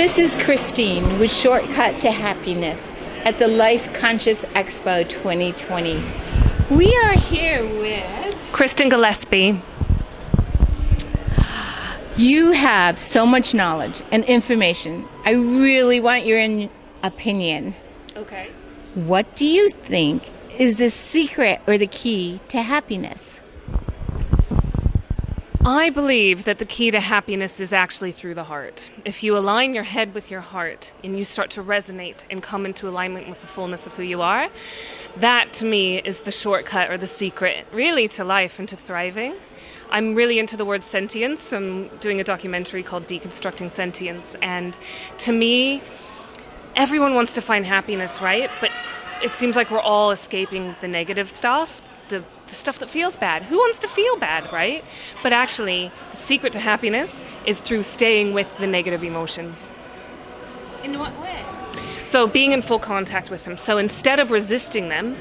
This is Christine with Shortcut to Happiness at the Life Conscious Expo 2020. We are here with Kristen Gillespie. You have so much knowledge and information. I really want your opinion. Okay. What do you think is the secret or the key to happiness? I believe that the key to happiness is actually through the heart. If you align your head with your heart and you start to resonate and come into alignment with the fullness of who you are, that to me is the shortcut or the secret really to life and to thriving. I'm really into the word sentience. I'm doing a documentary called Deconstructing Sentience, and to me, everyone wants to find happiness, right? But it seems like we're all escaping the negative stuff. The stuff that feels bad. Who wants to feel bad, right? But actually, the secret to happiness is through staying with the negative emotions. In what way? So being in full contact with them. So instead of resisting them,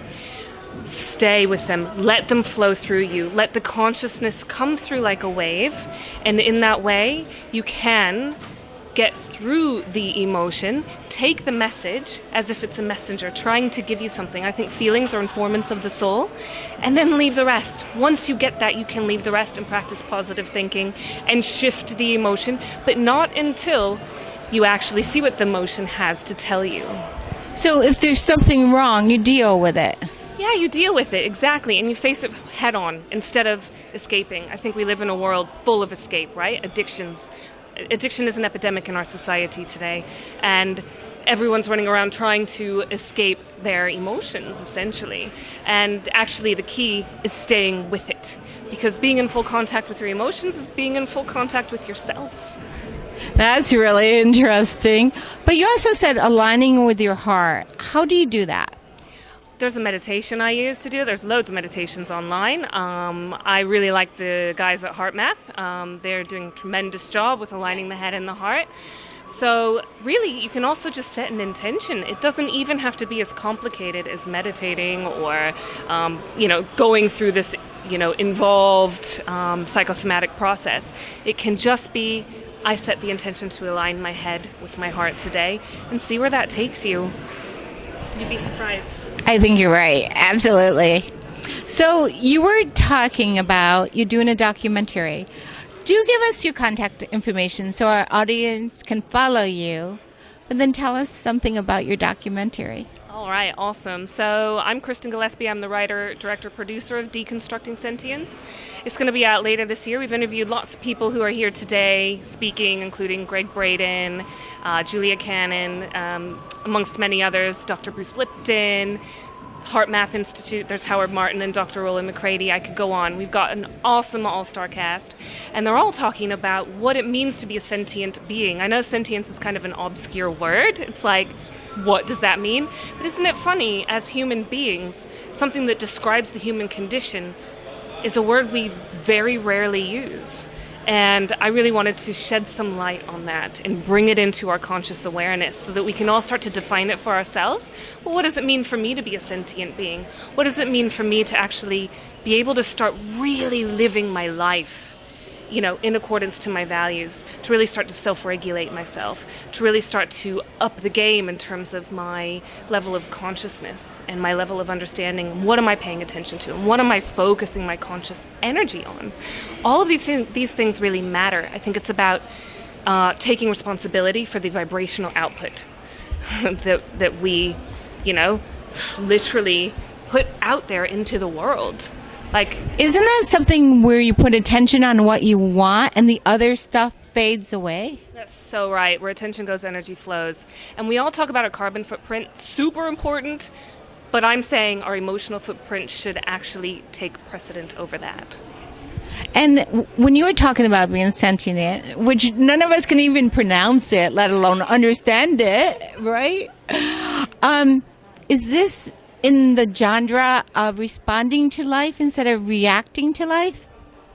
stay with them. Let them flow through you. Let the consciousness come through like a wave. And in that way, you can get through the emotion, take the message as if it's a messenger trying to give you something. I think feelings are informants of the soul, and then leave the rest. Once you get that, you can leave the rest and practice positive thinking and shift the emotion, but not until you actually see what the emotion has to tell you. So if there's something wrong, you deal with it. Yeah, you deal with it, exactly, and you face it head on instead of escaping. I think we live in a world full of escape, right? Addiction is an epidemic in our society today, and everyone's running around trying to escape their emotions, essentially. And actually, the key is staying with it, because being in full contact with your emotions is being in full contact with yourself. That's really interesting. But you also said aligning with your heart. How do you do that? There's a meditation I use to do. There's loads of meditations online. I really like the guys at Heart Math. They're doing a tremendous job with aligning the head and the heart. So really, you can also just set an intention. It doesn't even have to be as complicated as meditating or, going through this, involved psychosomatic process. It can just be, I set the intention to align my head with my heart today and see where that takes you. You'd be surprised. I think you're right. Absolutely. So you were talking about you doing a documentary. Do give us your contact information so our audience can follow you, but then tell us something about your documentary. All right, awesome. So I'm Kristen Gillespie. I'm the writer, director, producer of Deconstructing Sentience. It's going to be out later this year. We've interviewed lots of people who are here today speaking, including Gregg, Braden, Julia Cannon, amongst many others, Dr. Bruce Lipton, Heart Math Institute, there's Howard Martin and Dr. Rollin McCraty. I could go on. We've got an awesome all-star cast, and they're all talking about what it means to be a sentient being. I know sentience is kind of an obscure word. It's like, what does that mean? But isn't it funny, as human beings, something that describes the human condition is a word we very rarely use. And I really wanted to shed some light on that and bring it into our conscious awareness so that we can all start to define it for ourselves. Well, what does it mean for me to be a sentient being? What does it mean for me to actually be able to start really living my life, in accordance to my values, to really start to self-regulate myself, to really start to up the game in terms of my level of consciousness and my level of understanding. What am I paying attention to? And what am I focusing my conscious energy on? All of these things really matter. I think it's about taking responsibility for the vibrational output that we, literally put out there into the world. Isn't that something where you put attention on what you want and the other stuff fades away? That's so right. Where attention goes, energy flows. And we all talk about our carbon footprint, super important, but I'm saying our emotional footprint should actually take precedent over that. And when you were talking about being sentient, which none of us can even pronounce it, let alone understand it, right? Is this in the genre of responding to life instead of reacting to life?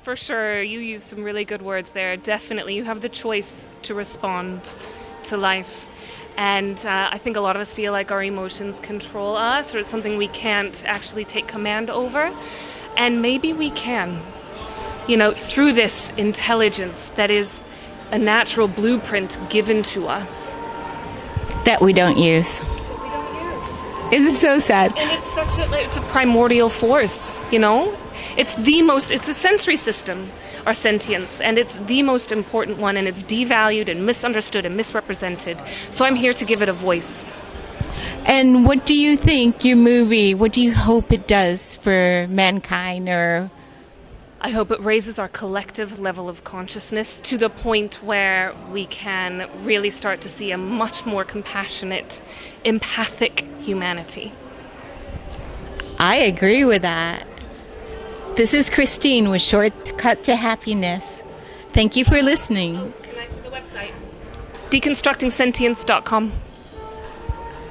For sure. You use some really good words there. Definitely. You have the choice to respond to life. And I think a lot of us feel like our emotions control us, or it's something we can't actually take command over. And maybe we can, through this intelligence that is a natural blueprint given to us. that we don't use. that we don't use. It's so sad. And it's it's a primordial force, It's a sensory system, our sentience, and it's the most important one, and it's devalued and misunderstood and misrepresented. So I'm here to give it a voice. And what do you think your movie, what do you hope it does for mankind? Or I hope it raises our collective level of consciousness to the point where we can really start to see a much more compassionate, empathic humanity. I agree with that. This is Christine with Shortcut to Happiness. Thank you for listening. Can I see the website? Deconstructingsentience.com.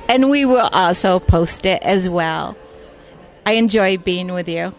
And we will also post it as well. I enjoy being with you.